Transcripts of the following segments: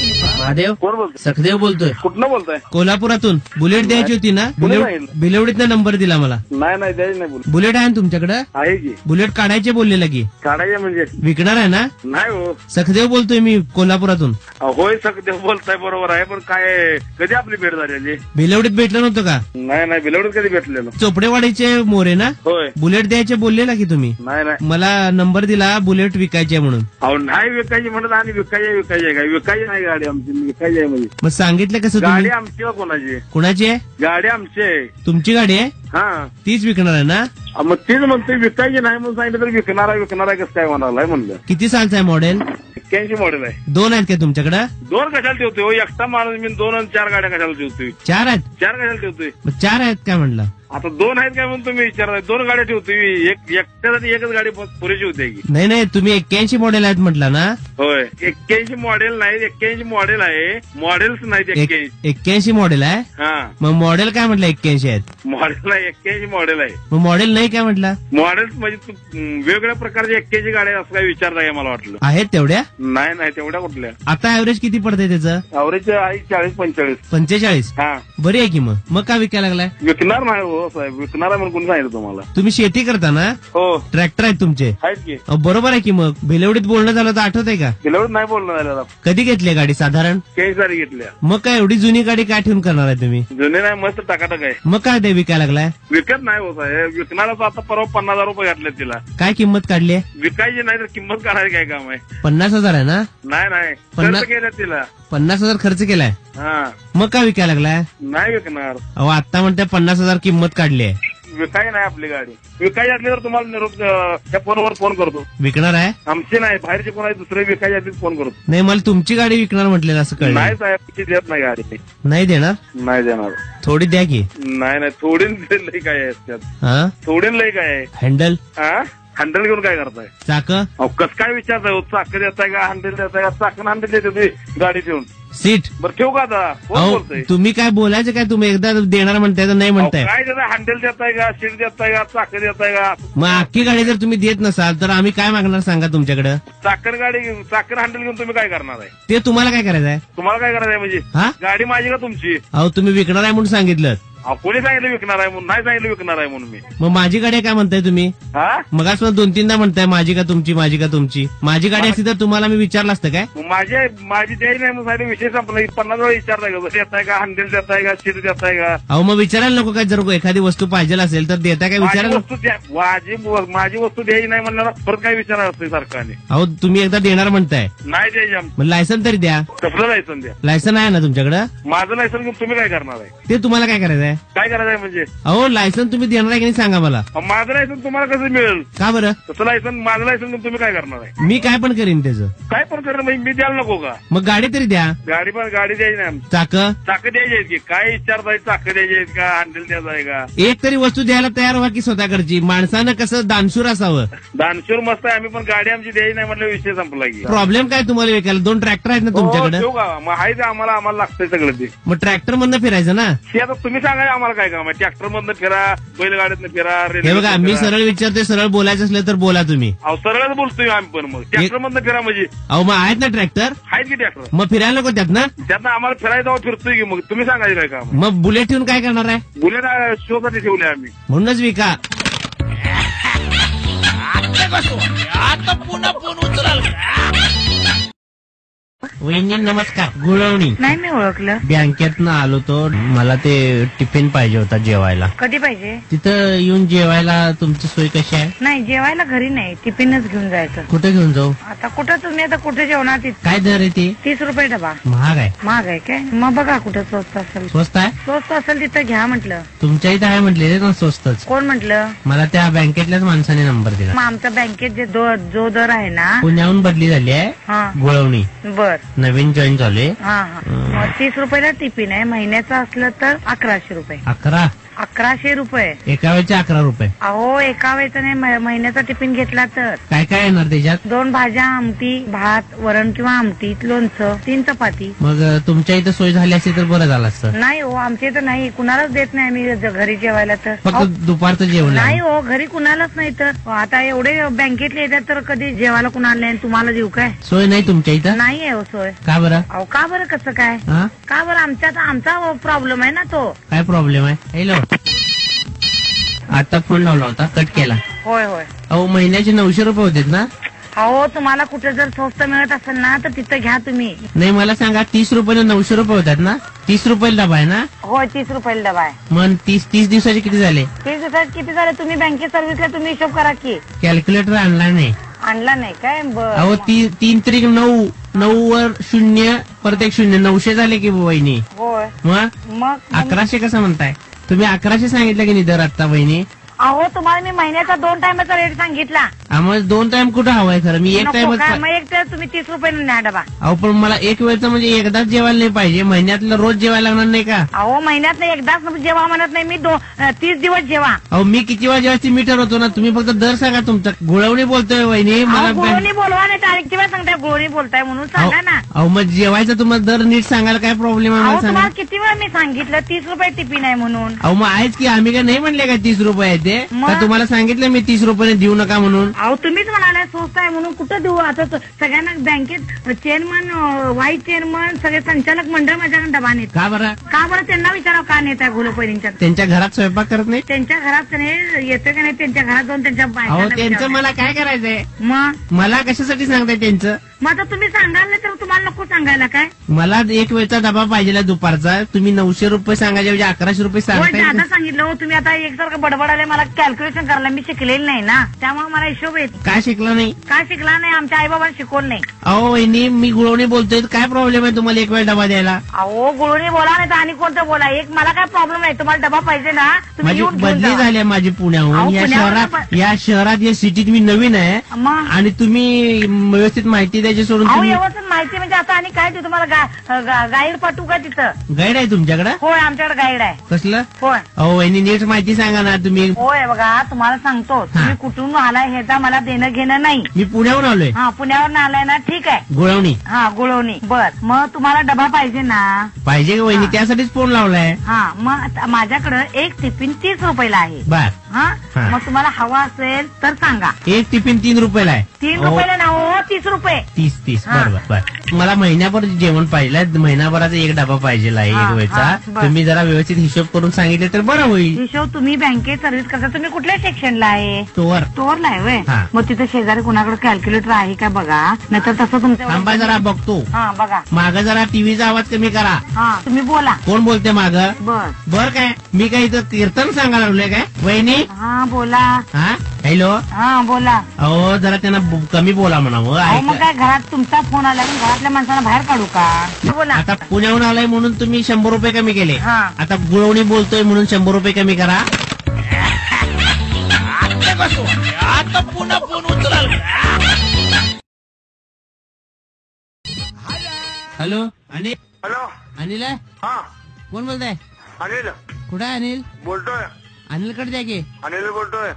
महादेव कोण बोलतोय? सखदेव बोलतोय. कुठनं बोलताय? कोल्हापुरातून. बुलेट द्यायची होती ना? बिलवडीतनं नंबर दिला मला. नाही द्यायची नाही बोल. बुलेट आहे ना तुमच्याकडे? आहे की. बुलेट काढायचे बोललेला की. काढायचे म्हणजे विकणार आहे ना? नाही हो. सखदेव बोलतोय मी कोल्हापुरातून. होय सखदेव बोलताय बरोबर आहे, पण काय कधी आपली भेट झालेली? बिलवडीत भेटलं नव्हतं का? नाही बिलवडीत कधी भेटलेलं. चोपडेवाडीचे मोरे ना? होय. बुलेट द्यायचे बोललेला की तुम्ही? नाही मला नंबर दिला बुलेट विकायचे म्हणून. अहो नाही विकायची म्हणत आणि विकायची काय? विकायची नाही गाडी आमची, विकायची आहे म्हणजे. मग सांगितलं कसं गाडी तुम्ही? आमची का कोणाची? कुणाची आहे गाडी आमची आहे. तुमची गाडी आहे? हा तीच विकणार आहे ना? मग तीच म्हणते विकायची नाही म्हणून सांगितलं तर विकणार आहे कसं काय म्हणालाय म्हणलं. किती सालचं आहे मॉडेल? 81 मॉडेल आहे. 2 आहेत का तुमच्याकडे? 2 कशाला ठेवतोय? एकटा माणूस मी 2 आणि 4 गाड्या कशाला ठेवतोय? 4 आहेत? 4 कशाला ठेवतोय? 4 आहेत काय म्हणलं? आता 2 आहेत काय म्हणून तुम्ही विचारताय? 2 गाड्या ठेवतोय. एकट्यासाठी एकच गाडी पुरेशी होते की? नाही तुम्ही 81 मॉडेल आहेत म्हटलं ना? होय. 81 मॉडेल नाही, 81 मॉडेल आहे. मॉडेल्स नाहीत 81. 81 मॉडेल आहे? हा. मग मॉडेल काय म्हटलं 81 आहेत? मॉडेल नाही, 81 मॉडेल आहे. मग मॉडेल नाही काय म्हटलं? मॉडेल्स म्हणजे वेगवेगळ्या प्रकारचे 81 गाड्या असं काय विचारताय मला वाटलं. आहेत तेवढ्या? नाही तेवढ्या कुठल्या. आता ऍव्हरेज किती पडतंय त्याचं? ऍव्हरेज आहे 40-45. 45? हा. बरी आहे की मग काय विकायला लागलाय? विकणार नाही हो साहेब, विकणार आहे म्हणून कोणी सांगितलं तुम्हाला? तुम्ही शेती करता ना? हो. ट्रॅक्टर आहेत तुमचे? आहेत की. बरोबर आहे की. मग भिलवडीत बोलणं झालं तर आठवत आहे का? भिलवडीत नाही बोलणं झालं. कधी घेतली गाडी साधारण? 40 साली घेतल्या. मग काय एवढी जुनी गाडी काय ठेवून करणार आहे तुम्ही? जुने नाही, मस्त टाकाटक आहे. मग काय ते विकायला लागलाय? विकत नाही हो साहेब, विकणारा आता परवा 50,000 रुपये घातले तिला. काय किंमत काढली आहे? विकायची नाही तर किंमत काढायची काय काम आहे? 50,000 आहे ना? नाही खर्च केला तिला. 50,000 खर्च केलाय? हा. मग काय विकायला लागलाय? नाही विकणार. अहो आता म्हणते 50,000 किंमत काढली आहे. विकाय नाही आपली गाडी. विकायची असली तर तुम्हाला निरोप त्या फोनवर फोन करतो. विकणार आहे? आमची नाही, बाहेरचे कोण आहे दुसरे विकायची असली फोन करतो. नाही मला तुमची गाडी विकणार म्हटलेलं असं कळलं. नाही साहेब, ती देत नाही गाडी. नाही देणार? नाही देणार. थोडी द्या की. नाही थोडी लई काय आहे त्यात. हा. थोडी लई काय आहे? हँडल? हा. हँडल घेऊन काय करताय? चाक? कसं काय विचारताय? चाक देताय का हँडल देताय का? चाकन हँडल देते तुम्ही गाडी ठेवून. सीट? बरं ठेवू का आता? कोण बोलतोय? तुम्ही काय बोलायचं काय? तुम्ही एकदा देणार म्हणताय तर नाही म्हणताय. काय देताय? हँडल देताय का? सीट देताय का? चाक देताय का? मग अख्खी गाडी जर तुम्ही देत नसाल तर आम्ही काय मागणार सांगा तुमच्याकडे? चाकर गाडी चाकर हँडल घेऊन तुम्ही काय करणार आहे? ते तुम्हाला काय करायचं आहे? तुम्हाला काय करायचं आहे म्हणजे? हा. गाडी माझी का तुमची? अहो तुम्ही विकणार आहे म्हणून सांगितलं. कोणी सांगितलं विकणार आहे म्हणून? नाही सांगितलं विकणार आहे म्हणून मी. मग माझी गाडी काय म्हणताय तुम्ही? हा. मगाच 2-3दा म्हणताय माझी का तुमची, माझी का तुमची. माझी गाडी असती तर तुम्हाला मी विचारलं असतं काय? माझी द्यायची नाही म्हणून सांगितलं. विषय संपला. 50 वेळा विचारताय का? देताय का? हँडल देताय का? सीट देताय का? अहो मग विचारायला नको काय? जर एखादी वस्तू पाहिजे असेल तर देताय काय? विचारायला. माझी वस्तू द्यायची नाही म्हणल्यावर परत काय विचारणार असते सरकारने? अहो तुम्ही एकदा देणार म्हणताय. नाही द्यायची. मग लायसन तरी द्या. कसलं लायसन द्या? लायसन आहे ना तुमच्याकडे? माझं लायसन घेऊन तुम्ही काय करणार आहे? ते तुम्हाला काय करायचं आहे? काय करायचं आहे म्हणजे? अहो लायसन तुम्ही देणार आहे की नाही सांगा मला. माझं लायसन तुम्हाला कसं मिळेल? का बरं? तसं लायसन माझं लायसन घेऊन तुम्ही काय करणार आहे? मी काय पण करीन त्याचं. काय पण करणार म्हणजे मी द्यायला नको का? मग गाडी तरी द्या. गाडी द्यायची नाही. चाक द्यायची आहेत की काय? विचारताय चाक द्यायची आहेत का? हँडल द्यायचं आहे का? एक तरी वस्तू द्यायला तयार व्हा की स्वतःकडची. माणसानं कसं दानशूर असावं. दानशूर मस्त आहे आम्ही, पण गाडी आमची द्यायची नाही म्हटलं विषय संपला की. प्रॉब्लेम काय तुम्हाला विकायला? 2 ट्रॅक्टर आहेत ना तुमच्याकडे? मग आहे ते आम्हाला लागतंय सगळं ते. मग ट्रॅक्टर मधनं फिरायचं ना? आता तुम्ही सांगा आम्हाला काय काम आहे? ट्रॅक्टर मधनं फिरा, बैलगाडीतनं फिरा. हे बघा मी सरळ विचारते, सरळ बोलायचं असलं तर बोला तुम्ही. अहो सरळच बोलतोय आम्ही पण. मग ट्रॅक्टर मधनं फिरा म्हणजे? अहो मग आहेत ना ट्रॅक्टर? आहेत की ट्रॅक्टर? मग फिरायला नको त्यात ना? त्यातनं आम्हाला फिरायला जाऊ फिरतोय की. मग तुम्ही सांगायचं काय काम? मग बुलेट ठेवून काय करणार आहे? बुलेट शो साठी ठेवले आम्ही. म्हणूनच विका. आता पुन्हा फोन उचलाल. वहिनी नमस्कार. गुळवणी. नाही मी ओळखलं. बँकेतनं आलो तो. मला ते टिफिन पाहिजे होता जेवायला. कधी पाहिजे? तिथं येऊन जेवायला तुमची सोय कशी आहे? नाही जेवायला घरी नाही, टिफिनच घेऊन जायचं. कुठे घेऊन जाऊ? आता कुठं तुम्ही आता कुठे जेवणार? काय दर आहे ते? 30 रुपये डबा. महाग आहे. महाग आहे काय? मग बघा कुठं स्वस्त असेल. स्वस्त आहे? स्वस्त असेल तिथं घ्या म्हटलं. तुमच्या इथं आहे म्हटले ना स्वस्तच. कोण म्हटलं? मला त्या बँकेतल्याच माणसाने नंबर दिला. मग आमच्या बँकेत जो दर आहे ना, पुण्याहून बदली झाली आहे. हा गुळवणी. बर. नवीन जॉईन झाले. हा. मग 30 रुपयाला टिफिन आहे. महिन्याचं असलं तर 1100 रुपये. 11? 1100 रुपये. एका वेळचे 11 रुपये. अहो एका वेळेचा नाही, महिन्याचा टिफिन घेतला तर काय काय येणार त्याच्यात? 2 भाज्या, आमटी, भात, वरण किंवा आमटी, लोणचं, 3 चपाती. मग तुमच्या इथं सोय झाली असती तर बरं झालं असतं. नाही हो, आमच्या इथं नाही, कुणालाच देत नाही आम्ही घरी जेवायला तर. फक्त दुपारचं जेवण नाही आहे. हो, घरी कुणालाच नाही तर. आता एवढे बँकेतले येतात तर कधी जेवायला कुणाला नाही, तुम्हाला देऊ काय? सोय नाही तुमच्या इथं? नाही आहे हो सोय. का बरं? अहो का बरं, कसं काय? हा, का बरं? आमचा प्रॉब्लेम आहे ना तो. काय प्रॉब्लेम आहे? हॅलो, आता फोन लावला होता, कट केला. होय होय. अहो महिन्याचे 900 रुपये होते ना? अहो तुम्हाला कुठे जर स्वस्त मिळत असेल ना तर तिथं घ्या तुम्ही. नाही मला सांगा, 30 रुपयाला 900 रुपये होतात ना? 30 रुपयाला डबा आहे ना? होय, 30 रुपयाला डबा आहे. मग 30 दिवसाचे किती झाले? 30 दिवसात किती झाले? तुम्ही बँकेत सर्व्हिसला तुम्ही हिशोब करा की. कॅल्क्युलेटर आणला नाही. आणला नाही काय? अहो 3 त्रिक 9, 9 वर 0 परत एक 0, 900 झाले की वहिनी. होय. मग मग 1100 कसं म्हणताय तुम्ही? 1100 सांगितलं की नाही दर आता वहिनी? अहो तुम्हाला मी महिन्याचा 2 टाइमचा रेट सांगितला. आम्हाला 2 टाइम कुठं हवाय खरं? मी एक नको टाइमच. काय? मग एक तर तुम्ही 30 रुपये न्या डबा. अहो पण मला एक वेळचं म्हणजे एकदाच जेवायला नाही पाहिजे, महिन्यातलं रोज जेवायला लागणार नाही का? अहो महिन्यात नाही, एकदाच जेवा म्हणत नाही मी, 30 दिवस जेवा. अहो मी किती वेळा जेवायची मी ठरवतो ना, तुम्ही फक्त दर सांगा तुमचा. गुळवणी बोलतोय वहिनी मला. गुळवणी बोलवा नाही, तारीख वेळा सांगताय गुळवणी बोलताय म्हणून सांगा ना. अहो मग जेवायचं तुम्हाला दर नीट सांगायला काय प्रॉब्लेम आहे अहो मला सांगा. तुम्हाला किती वेळा मी सांगितलं 30 रुपये टिफिन आहे म्हणून. अहो मग आहेच की, आम्ही काय नाही म्हणले का 30 रुपये आहे ते? मग? का तुम्हाला सांगितलं मी 30 रुपये देऊ नका म्हणून? अहो तुम्हीच म्हणाले स्वस्त आहे म्हणून, कुठं देऊ आता? सगळ्यांना बँकेत चेअरमन, व्हाईस चेअरमन, सगळे संचालक मंडळ माझ्याकडे डबा नेत. का बरं? का बरं? त्यांना विचारा का नेत आहे घोलपैरींच्या. त्यांच्या घरात स्वयंपाक करत नाही? त्यांच्या घरात नाही येतं का नाही, त्यांच्या घरात जाऊन त्यांच्या अहो बायकांना त्यांचं विचारा. मला काय करायचंय? मग मला कशासाठी सांगताय त्यांचं? आता तुम्ही सांगाल नाही तर तुम्हाला नको सांगायला काय? मला एक वेळचा डबा पाहिजे दुपारचा. तुम्ही 900 रुपये सांगायचे म्हणजे 1100 रुपये होय, सांगताय. दादा सांगितलं हो तुम्ही. आता एकसारखं बडबडाले, मला कॅल्क्युलेशन करायला मी शिकलेली नाही ना, त्यामुळे मला हिशोब येत. काय शिकला नाही? काय शिकला नाही? आमच्या आई बाबांनी शिकवलं नाही. अहो वहिनी मी गुळवणी बोलतोय, काय प्रॉब्लेम आहे तुम्हाला एक वेळ डबा द्यायला? अहो गुळूनी बोला नाही तर आणि कोणतं बोला, एक मला काय प्रॉब्लेम नाही. तुम्हाला डबा पाहिजे ना, तुम्ही माझी येऊन घेऊन बदली जा. झाली आहे माझी पुण्याहून. अहो, या पुण्यावरून शहरात या सिटीत मी नवीन आहे मग आणि तुम्ही व्यवस्थित माहिती द्यायची सोडून अहो तुम्ही. व्यवस्थित माहिती म्हणजे आता आणि काय देऊ तुम्हाला? गाईड पाठवू का तिथं? गाईड आहे तुमच्याकडे? होय, आमच्याकडे गाईड आहे. कसलं? होय अहो वहिनी नीट माहिती सांगा ना तुम्ही. होय. बघा तुम्हाला सांगतो, तुम्ही कुठून आलाय ह्याचा मला देणं घेणं नाही. मी पुण्याहून आलोय. हा, पुण्यावरून आलाय ना, ठीक आहे. गुळवणी हा, गुळवणी. बर, मग तुम्हाला डबा पाहिजे ना? पाहिजे का वहिनी? हा. त्यासाठीच फोन लावलाय. हा, मग आता माझ्याकडे एक टिफिन 30 रुपयाला आहे. बर. हा, हा. मग तुम्हाला हवा असेल तर सांगा. एक टिफिन 3 रुपयाला आहे. 3 अहो, रुपयाला ना हो, 30 रुपये. 30. हा. बरोबर बर. मला महिन्याभर जेवण पाहिजे, महिनाभराचा एक डबा पाहिजे आहे हा, एक वेळचा. हा, बर. तुम्ही जरा व्यवस्थित हिशोब करून सांगितले तर बरं होईल. हिशोब तुम्ही बँकेत सर्व्हिस करता, तुम्ही कुठल्या सेक्शनला आहे? तोवर स्टोअरला आहे व्हय? हा. मग तिथे शेजारी कुणाकडे कॅल्क्युलेटर आहे का बघा, नाहीतर तसं तुमच्या. थांबा जरा बघतो. हा बघा. माग जरा टीव्हीचा आवाज कमी करा. हा, तुम्ही बोला. कोण बोलते माग? बर. बर काय मी काय इथं कीर्तन सांगायला लागलोय काय वहिनी? हा बोला. हा हॅलो. हा बोला. अहो जरा त्यांना कमी बोला म्हणावं. अहो मग ऐका. काय घरात तुमचा फोन आला, मग घरातल्या माणसाला बाहेर काढू का? बोला. आता पुण्याहून आलाय म्हणून तुम्ही 100 रुपये कमी केले. हा. आता गुळवणी बोलतोय म्हणून 100 रुपये कमी करा. आता कसं वाटतंय? आता पुन्हा फोन उचलाल का? हॅलो अनिल. हॅलो. अनिल आहे? हा कोण बोलताय? अनिल कुठं आहे अनिल? बोलतोय. अनिलकडे द्या की. अनिल बोलतोय.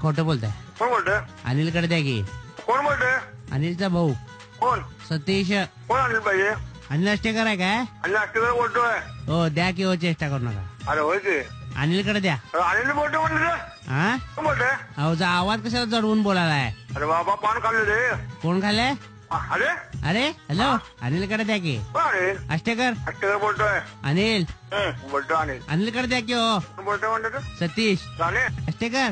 खोटं बोलताय. कोण बोलतोय? अनिलकडे द्या की. कोण बोलतोय? अनिलचा भाऊ कोण सतीश. कोण अनिल पाहिजे? अनिल अष्टेकर आहे काय? अनिल अष्टेकर बोलतोय. हो द्या की. हो चेष्टा करू नका. अरे होय की अनिलकडे द्या. अनिल बोलतोय म्हणलं. हा कोण बोलतोय? अहो आवाज कशाला जडवून बोलायलाय? अरे बाबा पान खाल्ले रे. कोण खाल्लंय? अरे अरे हॅलो अनिलकडे द्या की. कोण अनिल? अष्टेकर. अष्टेकर बोलतोय. अनिल बोलतोय अनिल. अनिलकडे द्या की. हो कोण बोलतोय म्हणलं तू? सतीश राणे. अष्टेकर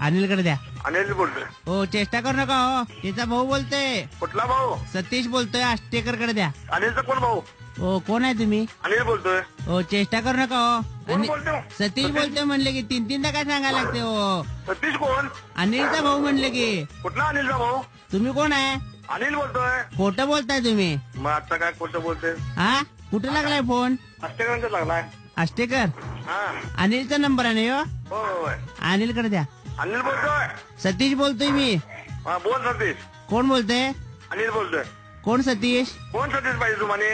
अनिलकडे द्या. अनिल बोलतोय. हो चेष्टा करू नका. हो त्याचा भाऊ बोलतोय. कुठला भाऊ? सतीश बोलतोय. अष्टेकर कडे द्या. अनिलचा कोण भाऊ? हो कोण आहे तुम्ही? अनिल बोलतोय. हो चेष्टा करू नका. हो कोण बोलतोय? सतीश बोलतोय म्हणले की 3-3दा काय सांगायला लागते. हो सतीश कोण? अनिलचा भाऊ म्हणले की. कुठला अनिलचा भाऊ? तुम्ही कोण आहे? अनिल बोलतोय. खोटं बोलताय तुम्ही. मग आता काय खोटं बोलतोय? हा कुठे लागलाय फोन? अष्टेकरांचा लागलाय. अष्टेकर हा अनिलचा नंबर आहे ना? हो होय. अनिलकडे द्या. अनिल बोलतोय. सतीश बोलतोय मी. हा बोल सतीश. कोण बोलतोय? अनिल बोलतोय. कोण सतीश? कोण सतीश पाहिजे तुम्हाला?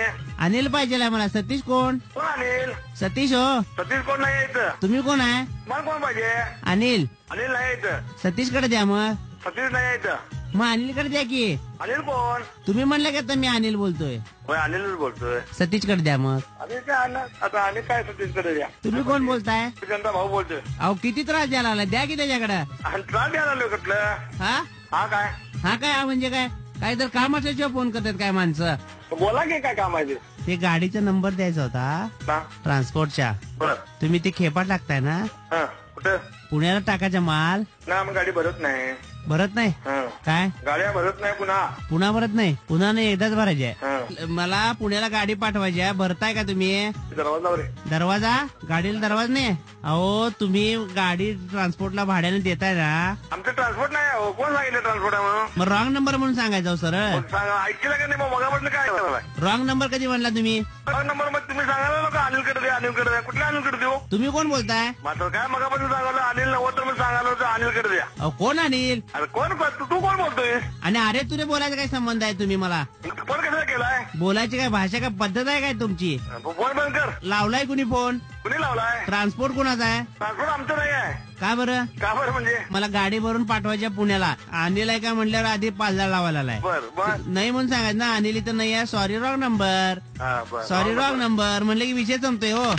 अनिल पाहिजे मला. सतीश कोण? कोण अनिल? सतीश हो. सतीश कोण नाही यायचं. तुम्ही कोण आहे? मला कोण पाहिजे? अनिल. अनिल नाही यायचं. सतीश कडे द्या मग. सतीश नाही यायचं. मग अनिल कडे द्या की. अनिल कोण? तुम्ही म्हणलं का तर मी अनिल बोलतोय. होय अनिलच बोलतोय. सतीश कडे द्या मग. अनिल काय अनिल? आता अनिल काय सतीश कडे द्या. तुम्ही कोण बोलताय? त्यांचा भाऊ बोलतोय. अहो किती त्रास द्यायला लागला. द्या की त्याच्याकडे. आणि त्रास द्यायला लागलो कुठलं? हा हा काय? हा काय म्हणजे काय? काय तर काम असल्याशिवाय फोन करतात काय माणसं? बोला की काय काम आहे ते? ते गाडीचा नंबर द्यायचा होता हा? ट्रान्सपोर्टच्या. बरं. तुम्ही ते खेपाट टाकताय ना? हा कुठं? पुण्याला टाकायचा माल ना आम्ही गाडी भरत नाही. भरत नाही. हा. काय गाड्या भरत नाही पुन्हा. पुन्हा भरत नाही? पुन्हा नाही एकदाच भरायची आहे. हा. मला पुण्याला गाडी पाठवायची आहे. भरताय का तुम्ही? दरवाजावर आहे. दरवाजा? गाडीला दरवाजा नाही? अहो तुम्ही गाडी ट्रान्सपोर्टला भाड्याने देताय ना? आमचं ट्रान्सपोर्ट नाही आहे. कोण सांगितलं ट्रान्सपोर्ट आहे म्हणून? मग रॉंग नंबर म्हणून सांगायचं सरळ. कोण सांगा ऐकलं का नाही? मग मगापासून काय झालं? रॉंग नंबर कधी म्हणला तुम्ही? नंबर मग तुम्ही सांगायला का अनिलकडे द्या अनिलकडे द्या. कुठल्या अनिलकडे देऊ? तुम्ही कोण बोलताय? मात्र काय मगापासून सांगायला अनिल नव्हतं म्हणून सांगायला होतं अनिलकडे द्या. अहो कोण अनिल? अरे कोण तू कोण बोलतोय? आणि अरे तुझे बोलायचा काय संबंध आहे? तुम्ही मला फोन कसा केलाय? बोलायची काय भाषा काय पद्धत आहे काय तुमची? फोन बंद कर. लावलाय कुणी फोन? कुणी लावलाय? ट्रान्सपोर्ट कोणाचा आहे? ट्रान्सपोर्ट आमचं नाही आहे. का बरं? का बरं म्हणजे? मला गाडी भरून पाठवायच्या पुण्याला. अनिल आहे का म्हणल्यावर आधी 5,000 लावायला आलाय. बर नाही म्हणून सांगायचं ना अनिल इथं नाही आहे. Sorry wrong number. बर सॉरी रॉंग नंबर म्हणलं की विषय संपतोय हो.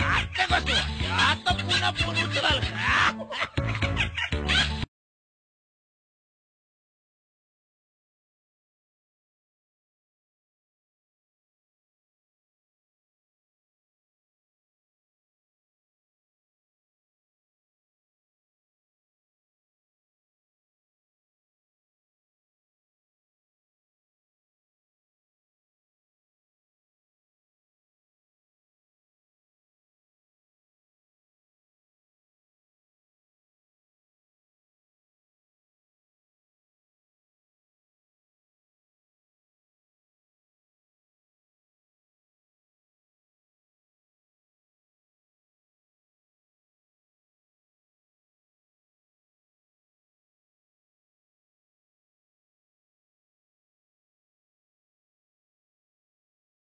आता कसं आता पुन्हा फोन उचलाल का?